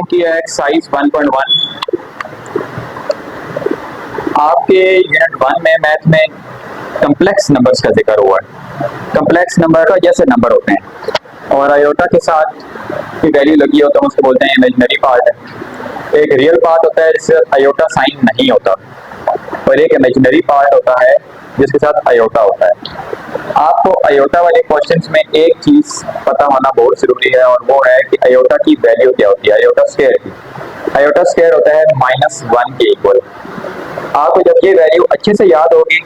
की है एक्सरसाइज 1.1। आपके यूनिट 1 में मैथ में कम्प्लेक्स नंबर्स का जिक्र हुआ है। कम्प्लेक्स नंबर का जैसे नंबर होते हैं और आयोटा के साथ की वैल्यू लगी हो तो उसको बोलते हैं इमेजिनरी पार्ट है। एक रियल पार्ट होता है जिससे आयोटा साइन नहीं होता और एक इमेजिनरी पार्ट होता है जिसके साथ आयोटा होता है। आपको आयोटा वाले क्वेश्चंस में एक चीज पता होना बहुत जरूरी है और वो है कि आयोटा की वैल्यू क्या होती है। आयोटा स्क्वायर की, आयोटा स्क्वायर होता है -1 के इक्वल। आपको जब ये वैल्यू अच्छे से याद होगी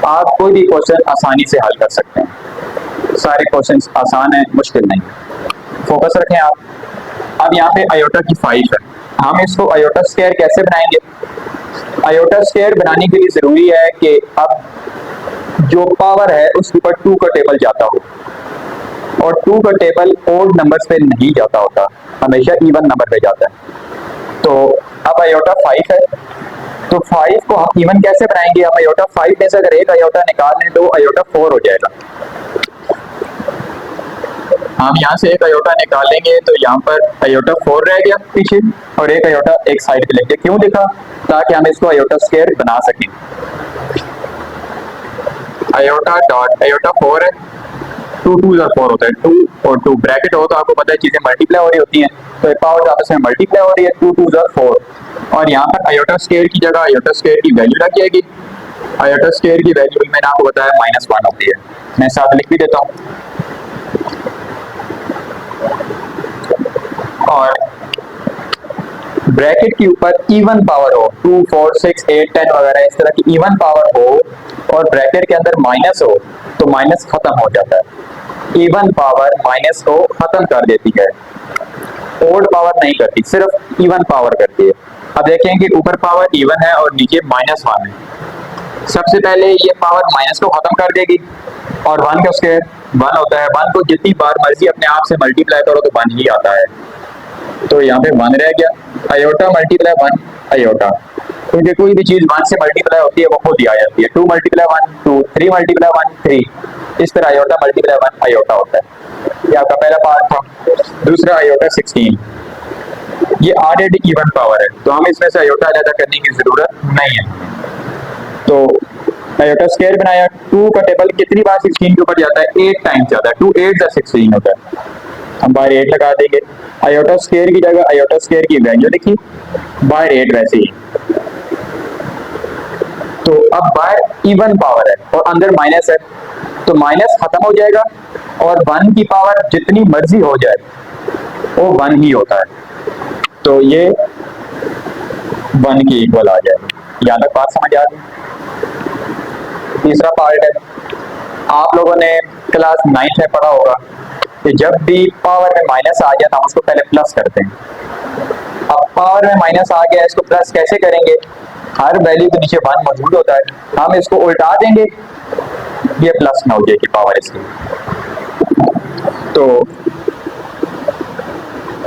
आप कोई भी क्वेश्चन आसानी से हल कर सकते हैं। सारे क्वेश्चंस आसान है, मुश्किल नहीं। फोकस रखें आप। अब यहाँ पे आयोटा की 5 है, हम इसको आयोटा स्क्वायर कैसे बनाएंगे? आयोटा स्क्वायर बनाने के लिए जरूरी है कि अब जो पावर है उसके ऊपर 2 का टेबल जाता हो और 2 का टेबल ओड नंबर्स पे नहीं जाता होता, हमेशा इवन नंबर पे जाता है। तो अब आयोटा 5 है तो 5 को हम इवन कैसे बनाएंगे? हम आयोटा 5 में से अगर एक आयोटा निकाल लें तो आयोटा 4 हो जाएगा। हम यहाँ से एक आयोटा निकालेंगे तो यहाँ पर आयोटा 4 रह गया पीछे और एक आयोटा एक साइड पे लेंगे। क्यों लिखा? ताकि हम इसको आयोटा स्क्वायर बना सकें। आयोटा डॉट आयोटा 4 है, 2 2 4 होता है, 2 और 2 ब्रैकेट हो तो आपको पता है चीजें मल्टीप्लाई हो रही होती हैं, तो पावर आपस में मल्टीप्लाई हो रही है, 2 2 4 और यहाँ पर आयोटा स्क्वायर की जगह आयोटा स्क्वायर की वैल्यू रख जाएगी। आयोटा स्क्वायर की वैल्यू मैंने आपको बताया -1 होती है। मैं साथ लिख भी देता हूँ और ब्रैकेट के ऊपर इवन पावर हो, 2 4 6 8 10 वगैरह इस तरह की इवन पावर हो और ब्रैकेट के अंदर माइनस हो तो माइनस खत्म हो जाता है। इवन पावर माइनस को खत्म कर देती है, ओड पावर नहीं करती, सिर्फ इवन पावर करती है। अब देखें कि ऊपर पावर इवन है और नीचे -1 है। सबसे पहले ये पावर माइनस को खत्म कर देगी और 1 का स्क्वायर 1 होता है। 1 को जितनी बार मर्जी अपने आप से मल्टीप्लाई करो तो 1 ही आता है, तो यहाँ पे 1 रह गया। आयोटा मल्टीप्लाई 1 आयोटा, क्योंकि कोई भी चीज 1 से मल्टीप्लाई होती है वो खुद ही आ जाती है। 2 मल्टीप्लाई 1 2, 3 मल्टीप्लाई 1 3, इस तरह आयोटा मल्टीप्लाई 1 आयोटा होता है। ये आपका पहला पार्ट था। दूसरा आयोटा 16, ये ऑडेड इवन पावर है तो हम इसमें से आयोटा अलग करने की जरूरत नहीं है। तो आयोटा स्क्वायर बनाया, 2 का टेबल कितनी बार 16 के ऊपर जाता है? 8 टाइम्स जाता है, 2 8 16 होता है। हम बाय 8 लगा देंगे। आयोटा स्क्वायर की जगह आयोटा स्क्वायर की वैल्यू लिखी, बाय 8 वैसे ही। तो अब बाय इवन पावर है और अंदर माइनस है तो माइनस खत्म हो जाएगा और 1 की पावर जितनी मर्जी हो जाए वो 1 ही होता है, तो ये 1 की इक्वल आ जाएगा। यहाँ तक बात समझ आ गई? तीसरा पार्ट है, आप लोगों ने क्लास 9th में पढ़ा होगा कि जब भी पावर में माइनस आ जाए तो हम उसको पहले प्लस करते हैं। अब पावर में माइनस आ गया, इसको प्लस कैसे करेंगे? हर वैल्यू के नीचे 1 मौजूद होता है, हम इसको उल्टा देंगे, ये प्लस में हो जाएगी पावर इसकी। तो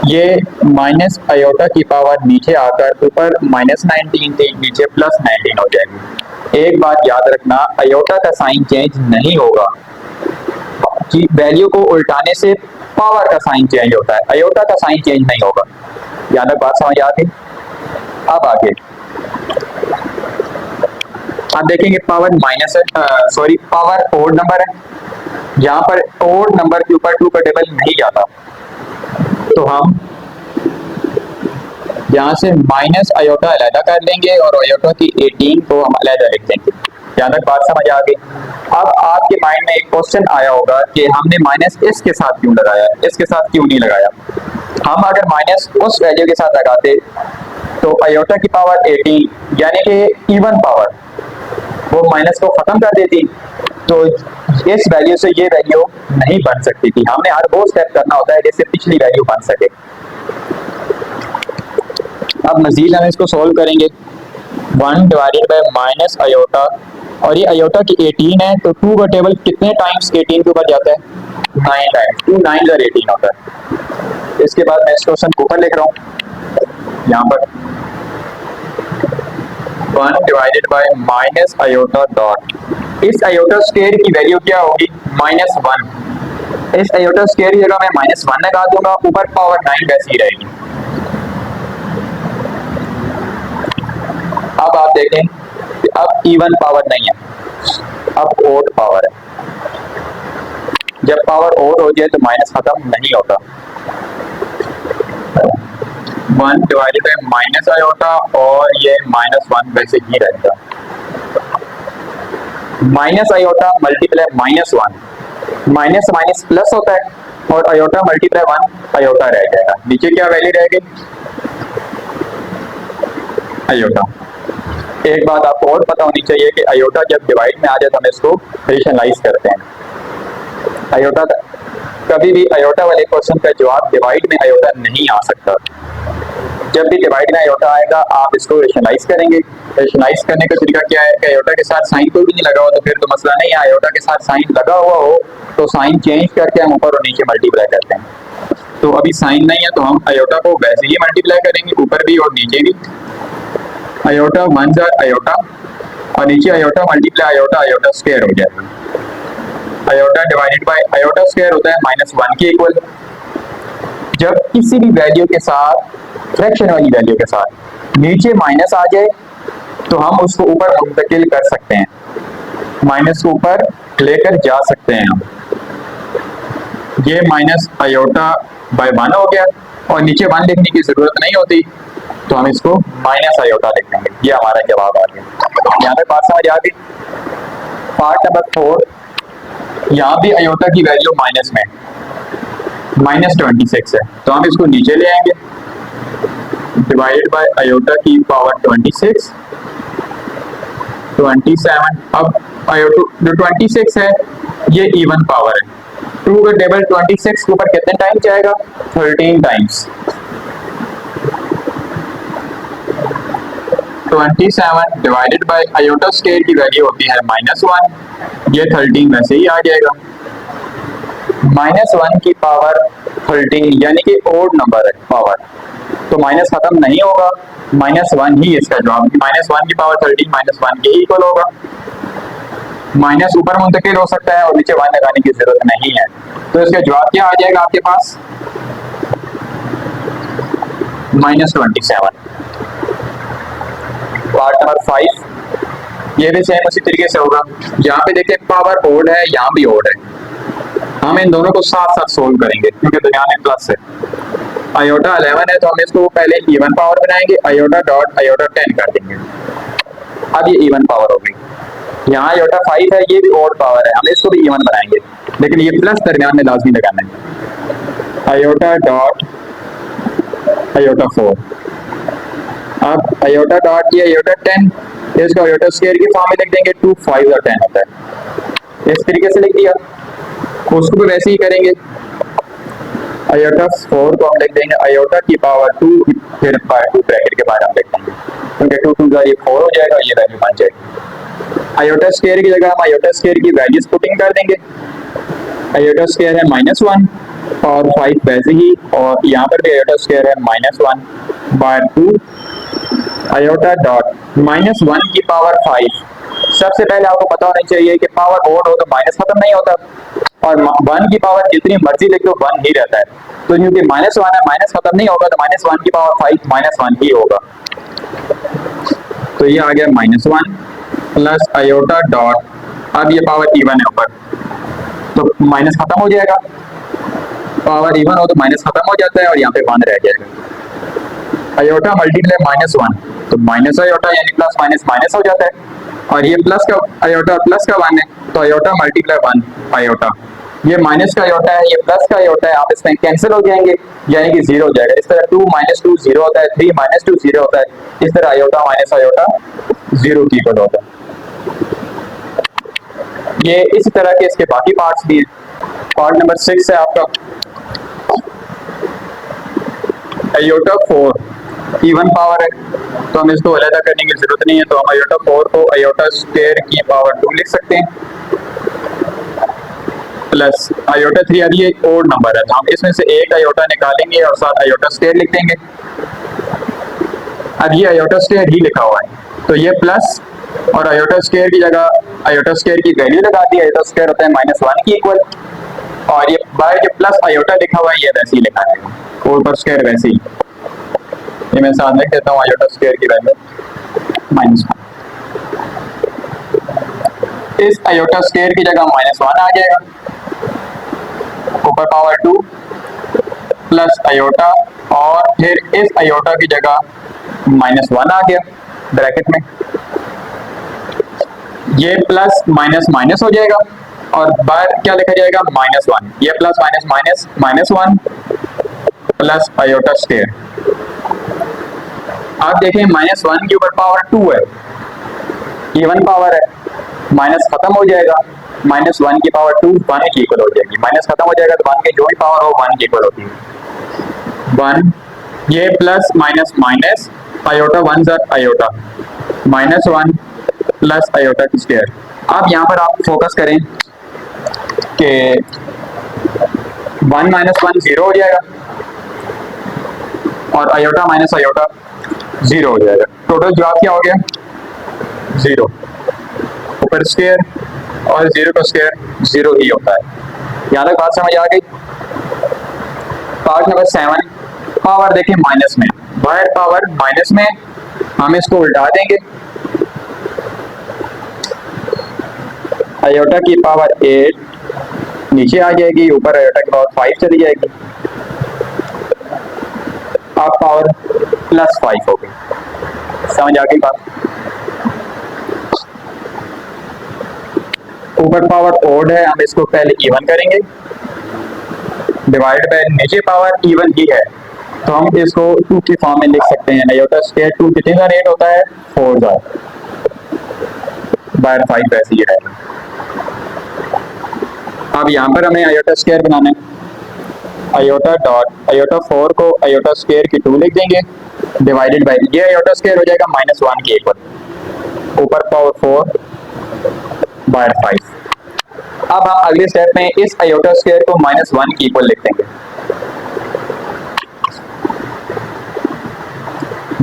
ये माइनस आयोटा की पावर नीचे आकर ऊपर -19 थी, नीचे +19 हो जाएगी। एक बात याद रखना, आयोटा का साइन चेंज नहीं होगा कि वैल्यू को उल्टाने से पावर का साइन चेंज होता है, आयोटा का साइन चेंज नहीं होगा। यहाँ तक बात समझ आ गई? अब आगे आप देखेंगे पावर माइनस है, सॉरी पावर ओड नंबर है। यहाँ पर ओड नंबर के ऊपर 2 का टेबल नहीं जाता तो हम यहाँ से माइनस आयोटा अलग कर लेंगे और आयोटा की 18 को हम अलग लिख देंगे। यहाँ तक बात समझ आ गई? अब आपके माइंड में एक क्वेश्चन आया होगा कि हमने माइनस इसके साथ क्यों लगाया, इसके साथ क्यों नहीं लगाया? हम अगर माइनस उस वैल्यू के साथ लगाते तो आयोटा की पावर 18 यानी कि इवन पावर वो माइनस को खत्म कर देती, तो इस वैल्यू से ये वैल्यू नहीं बन सकती थी। हमने हर वो स्टेप करना होता है जिससे पिछली वैल्यू बन सके। अब मजीद हम इसको सोल्व करेंगे। 1 डिवाइडेड बाय माइनस आयोटा और ये आयोटा की 18 है तो 2 का टेबल कितने टाइम्स 18 के ऊपर जाता है? 9 टाइम्स, 2 9 18 होता है। इसके बाद मैं इस क्वेश्चन को ऊपर लिख रहा हूँ, यहाँ पर 1 divided by minus iota dot, इस आयोटा स्क्वायर की वैल्यू क्या होगी? -1। इस आयोटा स्क्वायर की जगह मैं -1 लगा दूंगा, ऊपर पावर 9 वैसी ही रहेगी। अब आप देखें कि अब इवन पावर नहीं है, अब ओड पावर है। जब पावर ओड हो जाए तो माइनस खत्म नहीं होता। 1 डिवाइडेड बाई माइनस आयोटा और ये -1 वैसे ही रहेगा। Minus iota multiply -1, minus minus plus होता है और आयोटा मल्टीप्लाई 1 आयोटा रह जाएगा। नीचे क्या वैल्यू रहेगी? आयोटा। एक बात आपको और पता होनी चाहिए कि आयोटा जब डिवाइड में आ जाए तो हम इसको रेशनलाइज करते हैं। आयोटा कभी भी आयोटा वाले क्वेश्चन का जवाब डिवाइड में आयोटा नहीं आ सकता। जब भी डिवाइड में आयोटा आएगा आप इसको रेशनलाइज करेंगे। रेशनलाइज करने का तरीका क्या है कि आयोटा के साथ साइन कोई भी नहीं लगा हो तो फिर तो मसला नहीं है। आयोटा के साथ साइन लगा हुआ हो तो साइन चेंज करके हम ऊपर और नीचे मल्टीप्लाई करते हैं। तो अभी साइन नहीं है तो हम आयोटा को वैसे ही मल्टीप्लाई करेंगे, ऊपर भी और नीचे भी। आयोटा 1 जार आयोटा और नीचे iota multiply iota, iota square हो जाएगा। Iota divided by iota square होता है -1 के इक्वल। जब किसी भी वैल्यू के साथ, फ्रैक्शन वाली वैल्यू के साथ नीचे माइनस आ जाए तो हम उसको ऊपर मुंतकिल कर सकते हैं, माइनस को ऊपर लेकर जा सकते हैं हम। ये माइनस आयोटा बाय 1 हो गया और नीचे 1 लिखने की जरूरत नहीं होती तो हम इसको माइनस आयोटा लिख देंगे। ये हमारा जवाब आ गया। यहाँ पे बात समझ आ गई। पार्ट नंबर 4, यहाँ भी आयोटा की वैल्यू माइनस में -26 है तो हम इसको नीचे ले आएंगे। डिवाइडेड बाय आयोटा की पावर 26, 27। अब आयोटा जो 26 है ये इवन पावर है। 2 का टेबल 26 के ऊपर कितने टाइम जाएगा? 13 times. 27 divided by iota square की वैल्यू होती है -1, ये 13 वैसे ही आ जाएगा। -1 की पावर 13 यानी कि ओड नंबर है पावर, तो माइनस खत्म नहीं होगा, -1 ही इसका जवाब। -1 की पावर 13 -1 के इक्वल होगा। माइनस ऊपर मुंतकिल हो सकता है और नीचे 1 लगाने की जरूरत नहीं है, तो इसका जवाब क्या आ जाएगा आपके पास? -27। पार्ट नंबर 5, ये भी सेम उसी तरीके से होगा। यहाँ पे देखिए पावर ओड है, यहाँ भी ओड है। हम इन दोनों को साथ साथ सोल्व करेंगे क्योंकि दुनिया में प्लस है। आयोटा 11 है तो हम इसको पहले इवन पावर बनाएंगे, आयोटा डॉट आयोटा 10 कर देंगे। अब ये इवन पावर हो गई। यहाँ आयोटा 5 है, ये भी ओड पावर है, हम इसको भी इवन बनाएंगे लेकिन ये प्लस दरमियान में लाजमी लगाना है। Iota dot iota 4। अब आयोटा डॉट ये आयोटा 10, इसको आयोटा स्क्वायर की फॉर्म में लिख देंगे। 2 5 और 10 होता है, इस तरीके से लिख दिया। उसको भी वैसे ही करेंगे। आयोटा 4 को हम लिख देंगे आयोटा की पावर 2, फिर 2 ब्रैकेट के बाद हम लिख देंगे क्योंकि 2 2 ये 4 हो जाएगा, ये वैल्यू बन जाएगी। आयोटा स्क्वायर की जगह हम आयोटा स्क्वायर की वैल्यूज पुटिंग कर देंगे। आयोटा स्क्वायर है -1 और 5 वैसे ही, और यहाँ पर भी आयोटा स्क्वायर है -1/2 आयोटा डॉट -1 की पावर 5। सबसे पहले आपको पता होना चाहिए कि पावर ओड हो तो माइनस खत्म नहीं होता और 1 की पावर जितनी मर्जी लिख लो 1 ही रहता है। तो क्योंकि -1 है, माइनस खत्म नहीं होगा तो -1 की पावर 5 -1 ही होगा। तो ये आ गया -1 प्लस आयोटा डॉट, अब ये पावर इवन है ऊपर तो माइनस खत्म हो जाएगा। पावर इवन हो तो माइनस खत्म हो जाता है और यहाँ पे 1 रह जाएगा। आयोटा मल्टीप्लाई -1 तो माइनस आयोटा यानी प्लस माइनस माइनस हो जाता है, और ये प्लस का आयोटा प्लस का 1 है तो आयोटा मल्टीप्लाई 1 आयोटा। ये माइनस का आयोटा है, ये प्लस का आयोटा है, आप इसमें कैंसिल हो जाएंगे यानी कि 0 हो जाएगा। इस तरह 2 - 2 0 होता है, 3 - 2 0 होता है। इस तरह आयोटा माइनस आयोटा 0 की इक्वल होता है। ये इसी तरह के इसके बाकी पार्ट्स भी हैं। पार्ट नंबर 6 है आपका आयोटा 4 इवन पावर है तो हम इसको अलग करने की जरूरत नहीं है, तो हम आयोटा 4 को आयोटा स्क्वायर की पावर 2 लिख सकते हैं प्लस आयोटा 3। अब ये ओड नंबर है तो हम इसमें से एक आयोटा निकालेंगे और साथ आयोटा स्क्वायर लिख देंगे। अब ये आयोटा स्क्वायर ही लिखा हुआ है तो ये प्लस और आयोटा स्क्वायर की जगह आयोटा स्क्वायर की वैल्यू लगा दी। आयोटा स्क्वायर होता है -1 की इक्वल, और ये बाय जो प्लस आयोटा लिखा हुआ है ये वैसे ही लिखा है, और पर स्क्वायर वैसे ही। ये मैं साथ लिख देता हूँ आयोटा स्क्वायर की वैल्यू -1। इस आयोटा स्क्वायर की जगह -1 आ जाएगा, ऊपर पावर 2 प्लस आयोटा, और फिर इस आयोटा की जगह -1 आ गया ब्रैकेट में, ये प्लस माइनस माइनस हो जाएगा और बाहर क्या लिखा जाएगा -1, ये plus minus minus -1 plus iota square. आप देखें -1 के ऊपर पावर 2 है, इवन पावर है, माइनस खत्म हो जाएगा, -1 की पावर 2 1 के इक्वल हो जाएगी, माइनस खत्म हो जाएगा तो 1 की जो भी पावर हो 1 के इक्वल होती है 1। ये प्लस माइनस माइनस, आयोटा 1 ज़र आयोटा, -1 प्लस आयोटा की स्क्वायर। अब यहाँ पर आप फोकस करें कि 1 माइनस 1 0 हो जाएगा और आयोटा माइनस आयोटा 0 हो जाएगा, टोटल जवाब क्या हो गया 0, ऊपर स्क्वायर और 0 का स्क्वायर 0 ही होता है। यहाँ तक बात समझ आ गई। पार्ट नंबर 7, पावर देखें माइनस में, बाहर पावर माइनस में, हम इसको उल्टा देंगे, आयोटा की पावर 8 नीचे आ जाएगी, ऊपर आयोटा की पावर 5 चली जाएगी, अब पावर +5 हो गई। समझ आ गई बात। ऊपर पावर ओड है, हम इसको पहले इवन करेंगे, डिवाइड बाय नीचे पावर इवन ही है तो हम इसको 2 की फॉर्म में लिख सकते हैं। आयोटा स्क्वायर 2 कितने का रेट होता है 4 का, बाय 5 वैसे ही रहेगा। अब यहाँ पर हमें आयोटा स्क्वायर बनाना है, आयोटा डॉट आयोटा 4 को आयोटा स्क्वायर की 2 लिख देंगे, डिवाइडेड बाय ये आयोटा स्क्वायर हो जाएगा -1 के इक्वल, ऊपर पावर 4 बाय 5। अब हम अगले स्टेप में इस आयोटा स्क्वायर को -1 के इक्वल लिख देंगे।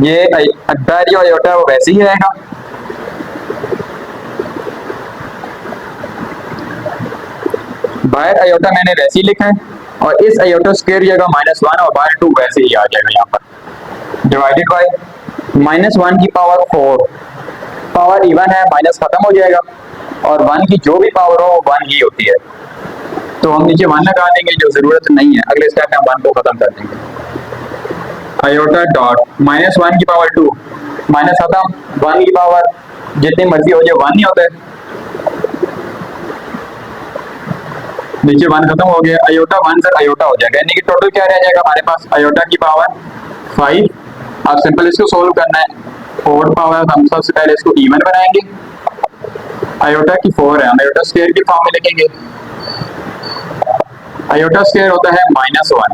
ये अकबर जो आयोटा है वो वैसे ही रहेगा, बाहर आयोटा मैंने वैसे ही लिखा है और इस आयोटा स्क्वायर जगह -1 और बाहर 2 वैसे ही आ जाएगा यहाँ पर, डिवाइडेड बाय -1 की पावर 4, पावर इवन है, माइनस खत्म हो जाएगा और 1 की जो भी पावर हो 1 ही होती है, तो हम नीचे 1 लगा देंगे, जो जरूरत नहीं है, अगले स्टेप में हम 1 को खत्म कर देंगे। आयोटा डॉट -1 की पावर 2 माइनस खत्म, 1 की पावर जितनी मर्जी हो जाए 1 ही होता है, नीचे 1 खत्म हो गया, आयोटा 1 ज़र आयोटा हो जाएगा, यानी कि टोटल क्या रह जाएगा हमारे पास आयोटा की पावर 5। अब सिंपल इसको सोल्व करना है, 4 पावर हम सबसे पहले इसको इवन बनाएंगे, आयोटा की 4 है, हम आयोटा स्क्वायर की फॉर्म में लिखेंगे, आयोटा स्क्वायर होता है -1,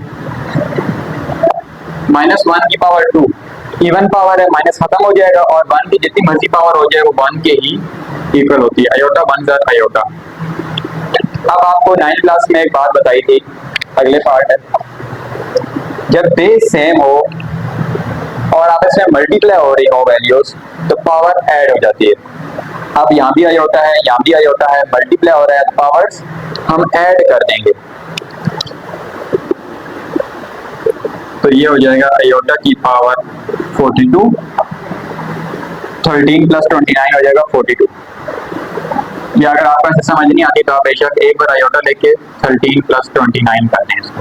-1 की पावर 2, इवन पावर है, माइनस खत्म हो जाएगा और 1 की जितनी मर्जी पावर हो जाए वो 1 के ही इक्वल होती है, आयोटा 1 ज़र आयोटा। अब आपको 9th क्लास में एक बात बताई थी, अगले पार्ट है, जब बेस सेम हो और आप इसमें मल्टीप्लाई हो रही हो वैल्यूज तो पावर ऐड हो जाती है। अब यहाँ भी आयोटा है, यहाँ भी आयोटा है, मल्टीप्लाई हो रहा है तो पावर्स हम ऐड कर देंगे, तो ये हो जाएगा आयोटा की पावर 42, 13 + 29 हो जाएगा 42। या अगर आपको ऐसे समझ नहीं आती तो आप बेशक एक बार आयोटा लेके 13 + 29 कर दें इसको,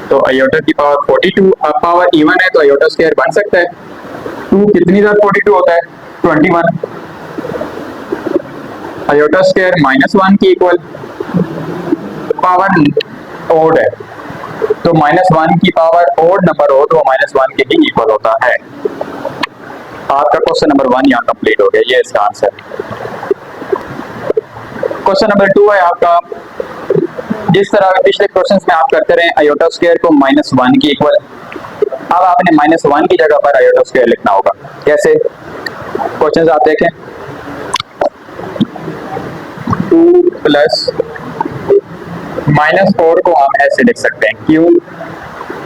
तो आयोटा की पावर 42। अब पावर इवन है तो आयोटा स्क्वायर बन सकता है, 2 कितनी ज़र 42 होता है 21, आयोटा स्क्वायर -1 की इक्वल, पावर ओड है तो -1 की पावर ओड नंबर हो तो -1 के ही इक्वल होता है। आपका क्वेश्चन नंबर 1 यहाँ कंप्लीट हो गया, ये इसका आंसर है। क्वेश्चन नंबर 2 है आपका, जिस तरह पिछले क्वेश्चंस में आप करते रहे आयोटा स्क्वायर को -1 की इक्वल, अब आपने -1 की जगह पर आयोटा स्क्वायर लिखना होगा। कैसे? क्वेश्चंस आप देखें, 2 प्लस -4 को हम ऐसे लिख सकते हैं, क्यों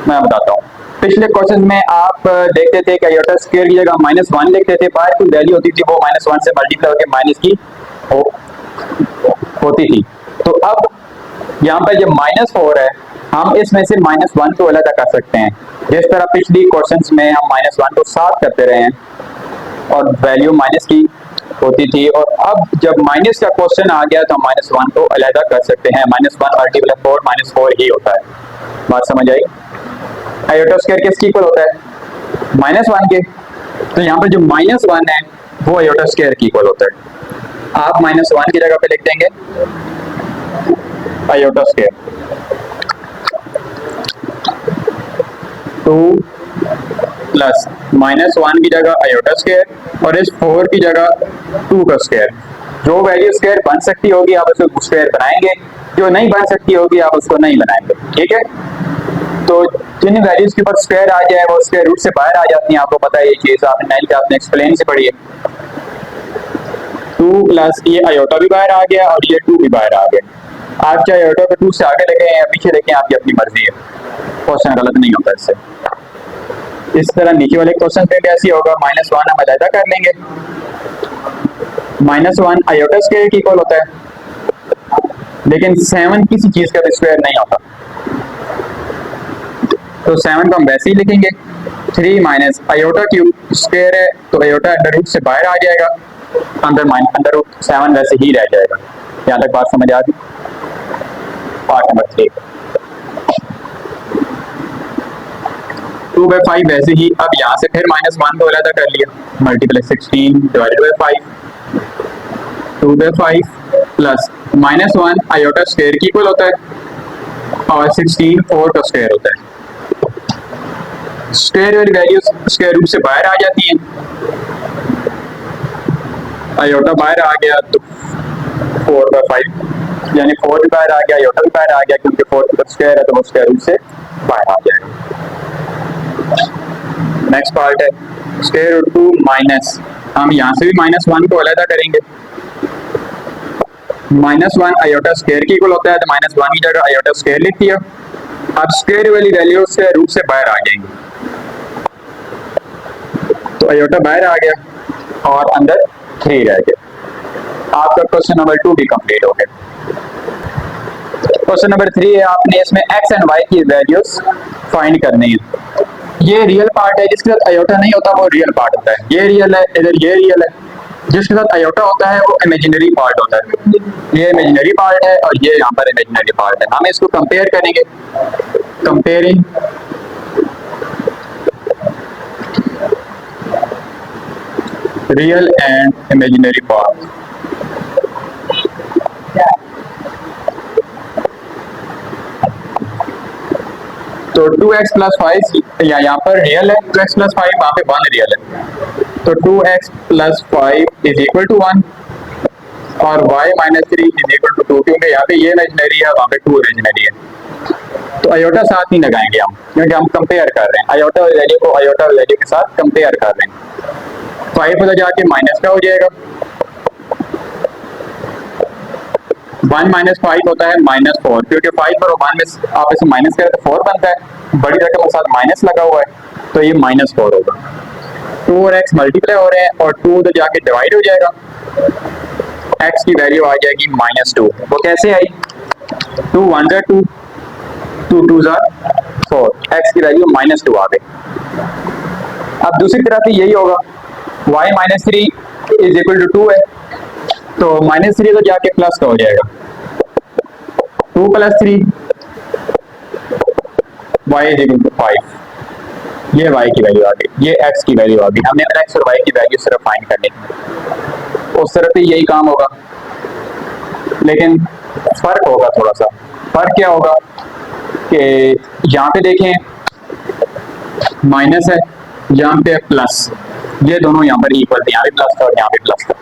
मैं बताता हूँ। पिछले क्वेश्चन में आप देखते थे कि आयोटा स्क्वायर की जगह -1 लिखते थे, बाहर की वैल्यू होती थी वो -1 से मल्टीप्लाई होकर माइनस की होती थी। तो अब यहाँ पर जब -4 है हम इसमें से -1 को अलग कर सकते हैं, जिस तरह पिछली क्वेश्चंस में हम -1 को साथ करते रहे हैं और वैल्यू माइनस की होती थी। और अब जब माइनस का क्वेश्चन आ गया तो -1 को अलहदा कर सकते हैं। -1 मल्टीप्लाई 4 -4 ही होता है। बात समझ आई? आयोटा स्क्वायर किसके इक्वल होता है? -1 के। तो यहाँ पर जो -1 है वो आयोटा स्क्वायर की इक्वल होता है। आप -1 की जगह पे लिख देंगे आयोटा स्क्वायर 2 प्लस -1 की जगह आयोटा स्क्वायर और इस 4 की जगह 2 का स्क्वायर। जो वैल्यू स्क्वायर बन सकती होगी आप उसको स्क्वायर बनाएंगे, जो नहीं बन सकती होगी आप उसको नहीं बनाएंगे। ठीक है, तो जिन वैल्यूज के ऊपर स्क्वायर आ जाए वो स्क्वायर रूट से बाहर आ जाती हैं। आपको पता है ये चीज, आपने 9th क्लास में एक्सप्लेन से पढ़ी है। 2 प्लस ये आयोटा भी बाहर आ गया और ये 2 भी बाहर आ गया। आप चाहे आयोटा को 2 से आगे लेके या पीछे लेके, आपकी अपनी मर्जी है, क्वेश्चन गलत नहीं होता इससे। इस तरह नीचे वाले क्वेश्चन पे भी ऐसी होगा, -1 हम अलहदा कर लेंगे। -1 आयोटा स्क्वायर की इक्वल होता है, लेकिन 7 किसी चीज का स्क्वायर नहीं होता, तो 7 को हम वैसे ही लिखेंगे। 3 माइनस आयोटा क्यूब स्क्वायर है तो आयोटा अंडर रूट से बाहर आ जाएगा, अंडर रूट 7 वैसे ही रह जाएगा। यहाँ तक बात समझ आ गई? पार्ट नंबर 3 2/5 वैसे ही। अब यहाँ से फिर -1 को अलहदा कर लिया, multiply 16 divided by 5। 2/5 plus -1 iota square की इक्वल होता है और 16 4 का स्क्वायर होता है। स्क्वायर वाली वैल्यू स्क्वायर रूट से बाहर आ जाती हैं, आयोटा बाहर आ गया तो 4/5 यानी 4 भी बाहर आ गया, आयोटा भी बाहर आ गया, क्योंकि 4 का स्क्वायर है तो वो स्क्वायर रूट से बाहर आ जाएगा। नेक्स्ट पार्ट है स्क्वायर रूट 2 माइनस, हम यहाँ से भी -1 को अलहदा करेंगे। -1 आयोटा स्क्वायर की इक्वल होता है तो -1 की जगह आयोटा स्क्वायर लिख दिया। अब स्क्वायर वाली वैल्यू से रूट से बाहर आ जाएंगे, तो आयोटा बाहर आ गया और अंदर 3 रह गया। आपका क्वेश्चन नंबर 2 भी कंप्लीट हो गया। क्वेश्चन नंबर 3 है, आपने इसमें x एंड y की वैल्यूज फाइंड करनी है। ये रियल पार्ट है, जिसके साथ आयोटा नहीं होता वो रियल पार्ट होता है। ये रियल है, इधर ये रियल है। जिसके साथ आयोटा होता है वो इमेजिनरी पार्ट होता है। ये इमेजिनरी पार्ट है और ये यहाँ पर इमेजिनरी पार्ट है। हम इसको कंपेयर करेंगे, comparing real and imaginary part. तो 2x प्लस 5 यहाँ पर रियल है, 2x प्लस 5 वहाँ पे 1 रियल है, तो 2x plus 5 is equal to 1 और y minus 3 is equal to 2, क्योंकि यहाँ पे ये इमेजिनरी है, वहाँ पे 2 इमेजिनरी है। तो आयोटा साथ नहीं लगाएंगे हम, क्योंकि हम कंपेयर कर रहे हैं, आयोटा वैल्यू को आयोटा वैल्यू के साथ कंपेयर कर रहे हैं। 5 उधर जाके माइनस का हो जाएगा, 1 माइनस 5 होता है -4, क्योंकि 5 और 1 में आप इसे माइनस करें तो 4 बनता है, बड़ी रकम के साथ माइनस लगा हुआ है तो ये -4 होगा। 2 और x मल्टीप्लाई हो रहे हैं और 2 उधर जाके डिवाइड हो जाएगा, x की वैल्यू आ जाएगी -2। वो कैसे आई? 2 1 जा 2, 2 2 जा 4, x की वैल्यू -2 आ गई। अब दूसरी तरफ यही होगा, y minus 3 is equal to 2 है, तो -3 तो जाके प्लस का हो जाएगा, 2 plus 3 y is equal to 5। ये y की वैल्यू आ गई, ये x की वैल्यू आ गई। हमने x और y की वैल्यू सिर्फ फाइंड करनी है, उस तरफ भी यही काम होगा, लेकिन फर्क होगा थोड़ा सा। फर्क क्या होगा कि यहाँ पे देखें माइनस है, यहाँ पे प्लस, ये दोनों यहाँ पर इक्वल थे, यहाँ भी प्लस था और यहाँ भी प्लस था,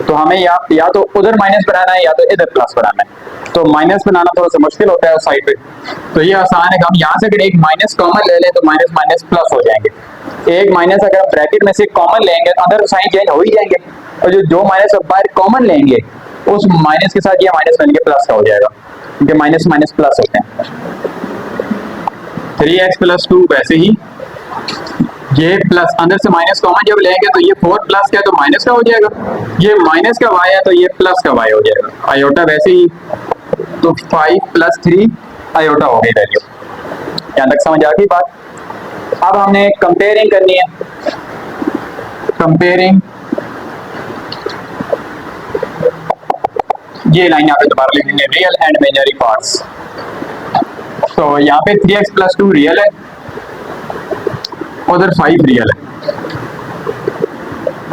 तो हमें या तो उधर माइनस बनाना है या तो इधर प्लस बनाना है। तो माइनस बनाना थोड़ा सा मुश्किल होता है उस साइड पे, तो ये आसान है कि हम यहाँ से अगर एक माइनस कॉमन ले लें तो माइनस माइनस प्लस हो जाएंगे। एक माइनस अगर हम ब्रैकेट में से कॉमन लेंगे तो अंदर साइन चेंज हो ही जाएंगे, और जो माइनस बाहर कॉमन लेंगे उस माइनस के साथ ये माइनस बन के प्लस का हो जाएगा, क्योंकि माइनस माइनस प्लस होते हैं। 3x प्लस 2 वैसे ही, ये प्लस अंदर से माइनस कॉमन जब लेंगे तो ये 4 प्लस का तो माइनस का हो जाएगा, ये माइनस का y है तो ये प्लस का y हो जाएगा। आयोटा वैसे ही, तो 5 प्लस 3 आयोटा हो गई वैल्यू। यहाँ तक समझ आ गई बात? अब हमने कंपेयरिंग करनी है, कंपेयरिंग ये लाइन यहाँ पे दोबारा लिखेंगे, रियल एंड इमेजिनरी पार्ट्स। तो यहाँ पे 3x प्लस 2 रियल है, उधर 5 रियल है,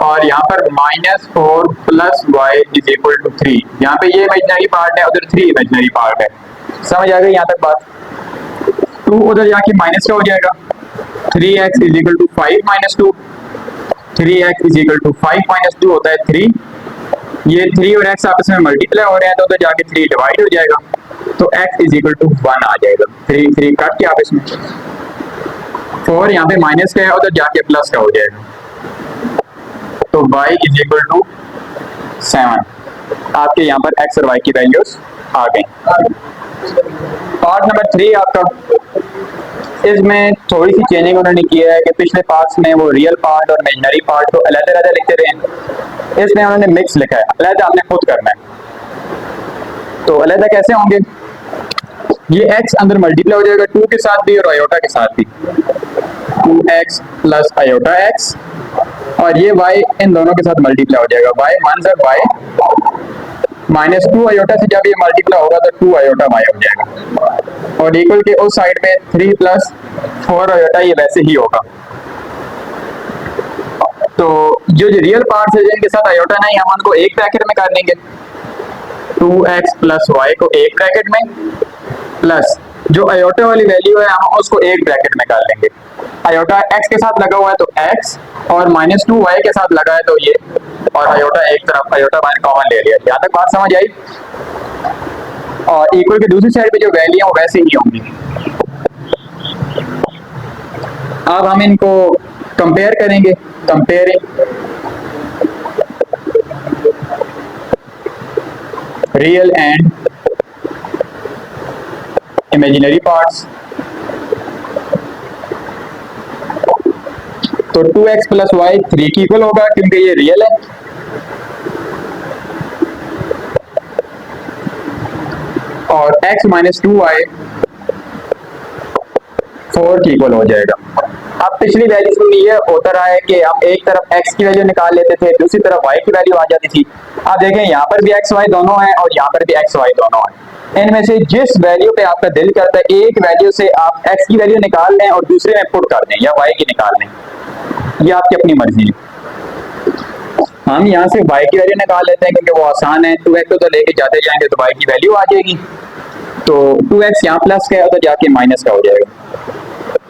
और यहाँ पर -4 plus y is equal to 3। यहाँ पे ये इमेजिनरी पार्ट है, उधर 3 इमेजिनरी पार्ट है। समझ आ गई यहाँ तक बात? 2 उधर जाके माइनस का हो जाएगा, 3x is equal to 5 minus 2, 3x is equal to 5 minus 2 होता है 3। ये 3 और x आपस में मल्टीप्लाई हो रहे हैं, तो उधर जाके 3 डिवाइड हो जाएगा, तो x इज इक्वल टू 1 आ जाएगा। 3 कट के आपस में 4 यहाँ पे माइनस का है, उधर जाके प्लस का हो जाएगा, तो y इज इक्वल टू 7। आपके यहाँ पर x और y की वैल्यूज आ गई। पार्ट नंबर 3 आपका, इसमें थोड़ी सी चेंजिंग उन्होंने किया है कि पिछले पार्ट्स में वो रियल पार्ट और इमेजिनरी पार्ट को अलग-अलग लिखते रहे, इसमें उन्होंने मिक्स लिखा है, अलग हमने खुद करना है। तो अलग कैसे होंगे? ये x अंदर मल्टीप्लाई हो जाएगा 2 के साथ भी और आयोटा के साथ भी, 2x प्लस आयोटा x, और ये y इन दोनों के साथ मल्टीप्लाई हो जाएगा, y minus y minus 2 iota से जब ये मल्टीप्लाई होगा तो 2 आयोटा y हो जाएगा, और इक्वल के उस साइड पे 3 प्लस 4 आयोटा ये वैसे ही होगा। तो जो रियल पार्ट्स है जिनके साथ आयोटा नहीं, हम उनको एक ब्रैकेट में कर लेंगे, 2x प्लस y को एक ब्रैकेट में, प्लस जो आयोटा वाली वैल्यू है हम उसको एक ब्रैकेट में कर लेंगे। आयोटा x के साथ लगा हुआ है तो x, और -2 y के साथ लगा है तो ये, और आयोटा एक तरफ, आयोटा मैंने कॉमन ले लिया। यहाँ तक बात समझ आई? और इक्वल की दूसरी साइड पे जो वैल्यू है वो वैसे ही होंगी। अब हम इनको कंपेयर करेंगे, comparing real and imaginary parts. तो 2x प्लस वाई 3 की इक्वल होगा क्योंकि ये रियल है, और x माइनस 2y 4 की इक्वल हो जाएगा। अब पिछली वैल्यूज में ये होता रहा है कि हम एक तरफ x की वैल्यू निकाल लेते थे, दूसरी तरफ y की वैल्यू आ जाती थी। आप देखें यहाँ पर भी x y दोनों हैं और यहाँ पर भी x y दोनों हैं। इनमें से जिस वैल्यू पे आपका दिल करता है एक वैल्यू से आप x की वैल्यू निकाल लें और दूसरे में पुट कर दें, या y की निकाल लें, ये आपकी अपनी मर्जी है। हम यहाँ से y की वैल्यू निकाल लेते हैं क्योंकि वो आसान है, 2x तो लेके जाते जाएंगे तो y की वैल्यू आ जाएगी, तो 2x यहाँ प्लस का है तो जाके माइनस का हो जाएगा,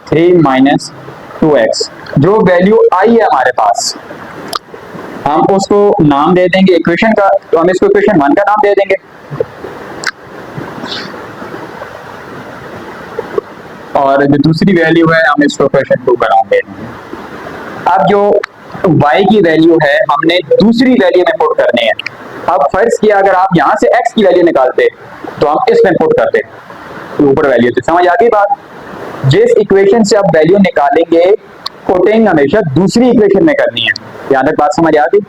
3 माइनस 2x। जो वैल्यू आई है हमारे पास हम उसको नाम दे देंगे इक्वेशन का, तो हम इसको इक्वेशन 1 का नाम दे देंगे, और जो दूसरी वैल्यू है हम इसको इक्वेशन 2 का नाम दे देंगे। अब जो y की वैल्यू है हमने दूसरी वैल्यू में पुट करनी है। अब फर्ज किया अगर आप यहाँ से x की वैल्यू निकालते तो हम इसमें पुट करते ऊपर वैल्यू से। समझ आ गई बात? जिस इक्वेशन से आप वैल्यू निकालेंगे पुटिंग हमेशा दूसरी इक्वेशन में करनी है। यहाँ तक बात समझ आ गई?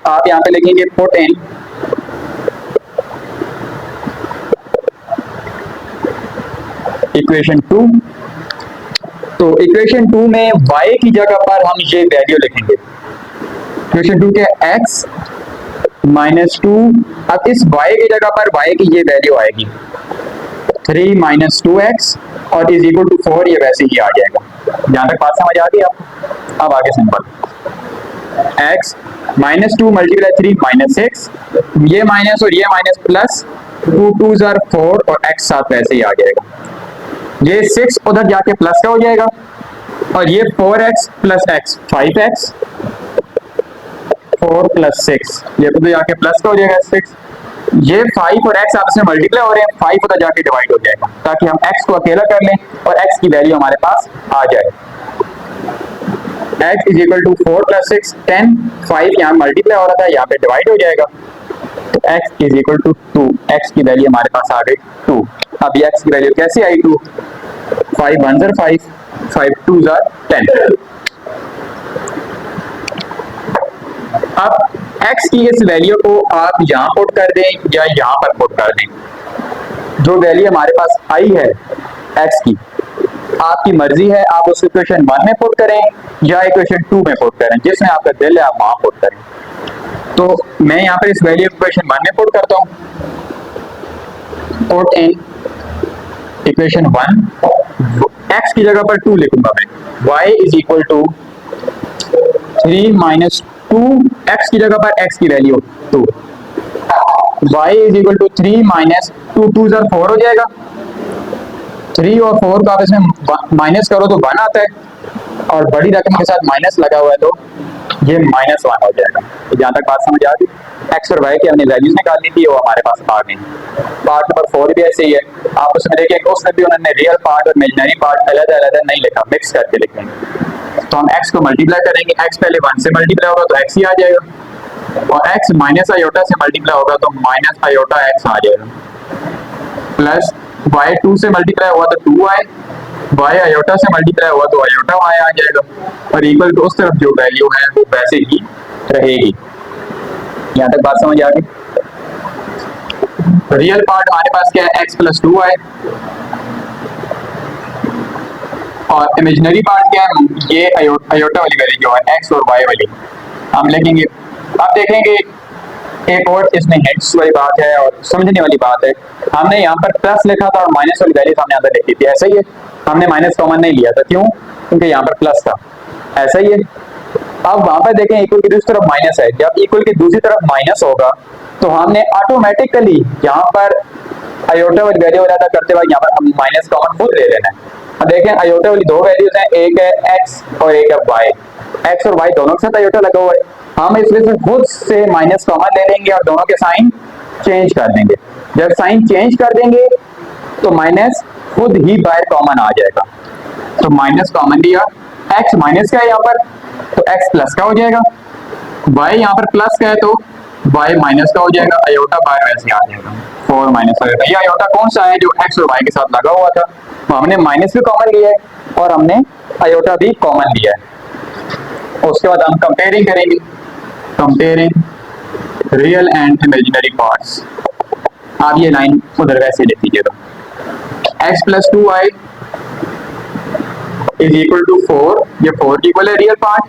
आप यहाँ पे लिखेंगे पुट इन इक्वेशन 2, तो इक्वेशन 2 में y की जगह पर हम ये वैल्यू लिखेंगे, इक्वेशन 2 के x माइनस 2, अब इस y की जगह पर y की ये वैल्यू आएगी 3 माइनस 2x और इज इक्वल टू 4, ये वैसे ही आ जाएगा। जहां तक बात समझ आ गई आपको? अब आगे simple, x minus 2 multiply 3 minus 6, ये माइनस और ये माइनस प्लस, 2 2s are 4 और x साथ वैसे ही आ जाएगा। ये 6 उधर जाके प्लस का हो जाएगा, और ये 4x plus x 5x, 4 plus 6 ये उधर जाके प्लस का हो जाएगा 6, ये 5 और x आपस में मल्टीप्लाई हो रहे हैं, 5 उधर जाके डिवाइड हो जाएगा ताकि हम x को अकेला कर लें और x की वैल्यू हमारे पास आ जाए। x is equal to 4 plus 6 10, 5 यहाँ मल्टीप्लाई हो रहा था यहाँ पे डिवाइड हो जाएगा, तो x is equal to 2, x की वैल्यू हमारे पास आ गई 2। अब ये x की वैल्यू कैसे आई 2? 5 1s are 5, 5 2s are 10। अब x की इस वैल्यू को आप यहाँ पुट कर दें या यहाँ पर पुट कर दें। जो वैल्यू हमारे पास आई है x की, आपकी मर्जी है, आप उस इक्वेशन 1 में पुट करें या इक्वेशन 2 में पुट करें, जिसमें आपका दिल है आप वहां पुट करें। तो मैं यहाँ पर इस वैल्यू इक्वेशन 1 में पुट करता हूँ, पुट इन इक्वेशन 1, x की जगह पर 2 लिखूंगा मैं, y is equal to 3 minus 2, x की जगह पर x की value 2, y is equal to 3 minus 2, 2 ज़र 4 हो जाएगा, 3 और 4 का आप इसमें माइनस करो तो 1 आता है, और बड़ी रकम के साथ माइनस लगा हुआ है तो ये -1 हो जाएगा। तो जहाँ तक बात समझ आ गई, एक्स और वाई की हमने वैल्यूज निकालनी थी, वो हमारे पास आ गई। पार्ट नंबर 4 भी ऐसे ही है, आप उसमें देखेंगे उसमें भी उन्होंने रियल पार्ट और इमेजिनरी पार्ट अलग अलग नहीं लिखा, मिक्स करके लिखेंगे। तो हम एक्स को मल्टीप्लाई करेंगे, एक्स पहले 1 से मल्टीप्लाई होगा तो एक्स ही आ जाएगा, और एक्स माइनस आयोटा से मल्टीप्लाई होगा तो माइनस आयोटा एक्स आ जाएगा, प्लस वाई 2 से मल्टीप्लाई हुआ तो 2y, वाई आयोटा से मल्टीप्लाई हुआ तो आयोटा y आ जाएगा, और इक्वल टू उस तरफ जो वैल्यू है वो वैसे ही रहेगी। यहाँ तक बात समझ आ गई। रियल पार्ट हमारे पास क्या है, x प्लस 2y, और इमेजिनरी पार्ट क्या है, ये आयोटा वाली वैल्यू जो है x और y वाली हम लिखेंगे। अब देखेंगे एक और इसमें हिंट्स वाली बात है और समझने वाली बात है, हमने यहाँ पर प्लस लिखा था और माइनस वाली वैल्यू हमने यहाँ पर लिखी थी, ऐसा ही है, हमने माइनस कॉमन नहीं लिया था, क्यों, क्योंकि यहाँ पर प्लस था, ऐसा ही है। अब वहां पर देखें इक्वल की दूसरी तरफ माइनस है, जब इक्वल की दूसरी तरफ माइनस होगा तो हमने ऑटोमेटिकली यहाँ पर आयोटा वाली वैल्यू अदा करते हुए यहाँ पर माइनस कॉमन खुद ले लेना है। अब देखें आयोटा वाली दो वैल्यूज हैं, एक है एक्स और एक है वाई, एक्स और वाई दोनों के साथ आयोटा लगा हुआ है, हम इसमें खुद से माइनस कॉमन ले लेंगे और दोनों के साइन चेंज कर देंगे। जब साइन चेंज कर देंगे तो माइनस खुद ही बाहर कॉमन आ जाएगा, तो माइनस कॉमन लिया, एक्स माइनस का है यहाँ पर तो एक्स प्लस का हो जाएगा, वाई यहाँ पर प्लस का है तो वाई माइनस का हो जाएगा, आयोटा बाहर वैसे आ जाएगा, 4 माइनस हो जाएगा। ये आयोटा कौन सा है, जो एक्स और वाई के साथ लगा हुआ था, तो हमने माइनस भी कॉमन लिया है और हमने आयोटा भी कॉमन लिया है। उसके बाद हम कंपेयरिंग करेंगे, comparing real and imaginary parts. आप ये लाइन उधर वैसे लिख लीजिएगा, x plus 2y is equal to 4, ये 4 की इक्वल है रियल पार्ट,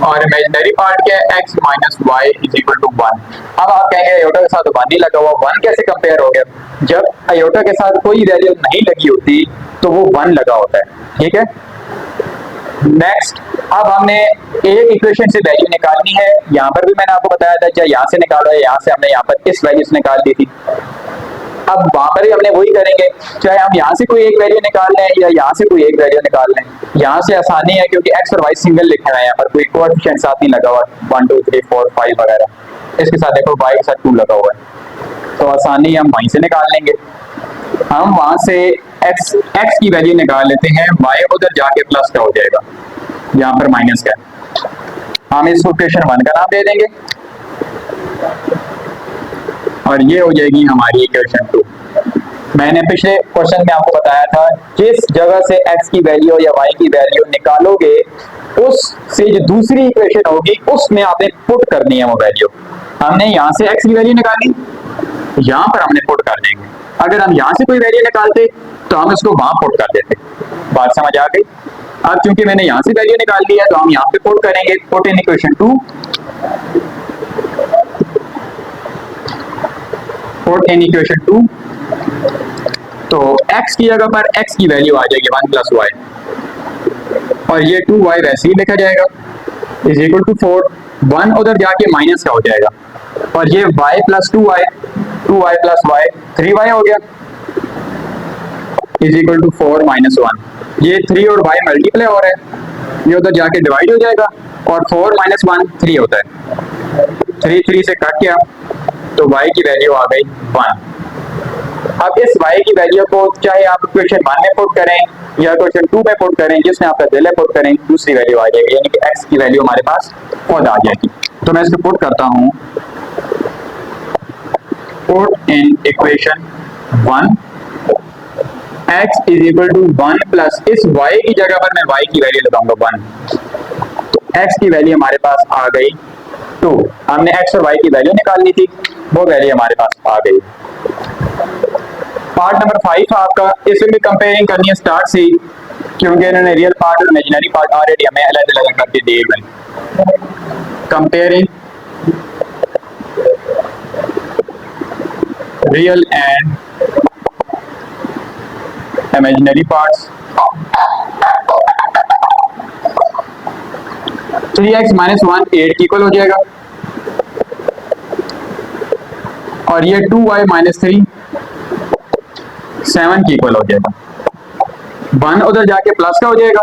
और इमेजिनरी पार्ट क्या है, x minus y is equal to 1। अब आप कहेंगे आयोटा के साथ 1 ही लगा हुआ, 1 कैसे कंपेयर हो गया, जब आयोटा के साथ कोई वैल्यू नहीं लगी होती तो वो 1 लगा होता है, ठीक है। नेक्स्ट, अब हमने एक इक्वेशन से वैल्यू निकालनी है, यहाँ पर भी मैंने आपको बताया था चाहे यहाँ से निकालो या यहाँ से, हमने यहाँ पर इस वैल्यू से निकाल दी थी। अब वहां पर ही हमने वही करेंगे, चाहे हम यहाँ से कोई एक वैल्यू निकाल लें या यहाँ से कोई एक वैल्यू निकाल लें, यहाँ से आसानी है क्योंकि एक्स और वाई सिंगल लिखे हुए हैं, यहाँ पर कोई कोएफिशिएंट साथ नहीं लगा हुआ 1 2 3 4 5 वगैरह, इसके साथ देखो वाई के साथ 2 लगा हुआ है, तो आसानी हम वहीं से निकाल लेंगे। हम वहां से एक्स की वैल्यू निकाल लेते हैं, वाई उधर जाके प्लस का हो जाएगा, यहाँ पर माइनस का, हम इसको इक्वेशन 1 का नाम दे देंगे और ये हो जाएगी हमारी इक्वेशन 2। मैंने पिछले क्वेश्चन में आपको बताया था जिस जगह से x की वैल्यू या y की वैल्यू निकालोगे उससे जो दूसरी इक्वेशन होगी उसमें आपने पुट करनी है वो वैल्यू। हमने यहाँ से x की वैल्यू निकाली, यहाँ पर हमने पुट कर देंगे, अगर हम यहाँ से कोई वैल्यू निकालते तो हम इसको वहां पुट कर देते। बात समझ आ गई। अब क्योंकि मैंने यहाँ से वैल्यू निकाल ली है तो हम यहाँ पे पुट करेंगे, put in equation 2, put in equation 2, तो x की जगह पर x की वैल्यू आ जाएगी 1 प्लस वाई, और ये 2y वैसे ही लिखा जाएगा इज इक्वल टू 4, 1 उधर जाके माइनस का हो जाएगा, और ये y plus 2y plus y 3y हो गया इज इक्वल टू 4 माइनस 1, ये 3 और y मल्टीप्लाई हो रहा है, ये उधर जाके डिवाइड हो जाएगा, और 4 माइनस 1 3 होता है, 3 3 से कट गया तो y की वैल्यू आ गई 1। अब इस y की वैल्यू को चाहे आप क्वेश्चन 1 में पुट करें या क्वेश्चन 2 में पुट करें, जिसमें आपका दिल है पुट करें, दूसरी वैल्यू आ जाएगी, यानी कि x की वैल्यू हमारे पास खुद आ जाएगी। तो मैं इसको पुट करता हूं, put in equation 1 x is equal to 1 plus, इस y की जगह पर मैं y की वैल्यू लगाऊंगा 1, तो x की वैल्यू हमारे पास आ गई 2। हमने x और y की वैल्यू निकालनी थी, वो वैल्यू हमारे पास आ गई। पार्ट नंबर 5 आपका, इसमें भी कंपेयरिंग करनी है स्टार्ट से, क्योंकि इन्होंने रियल पार्ट और इमेजिनरी पार्ट ऑलरेडी हमें अलग अलग करके दिए हुए। Comparing real and imaginary parts. 3x minus 1 8 के इक्वल हो जाएगा, और ये 2y माइनस 3 7 के इक्वल हो जाएगा। 1 उधर जाके प्लस का हो जाएगा,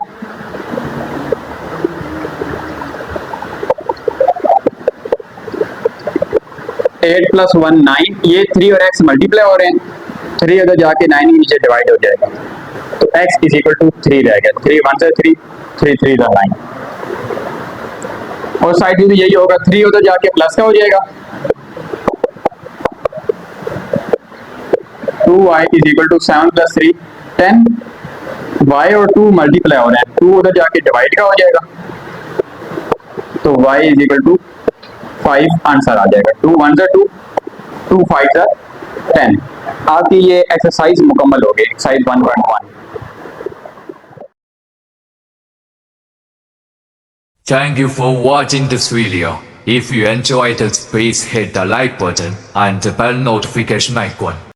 एट प्लस 1 9, ये 3 और x मल्टीप्लाई हो रहे हैं, 3 उधर जाके 9 के नीचे डिवाइड हो जाएगा, तो x इज इक्वल टू 3 रह गया। 3 1 से 3, 3 3 9, और साइड में भी यही होगा, 3 उधर जाके प्लस का हो जाएगा, 2y is equal to 7 plus 3 10, y और 2 मल्टीप्लाई हो रहे हैं, 2 उधर जाके डिवाइड का हो जाएगा, तो y is equal to 5 answer आ जाएगा। 2 1 से 2, 2 5 से 10। आपकी ये एक्सरसाइज मुकम्मल हो गई, exercise 1.1। Thank you for watching this video. If you enjoyed it, please hit the like button and the bell notification icon.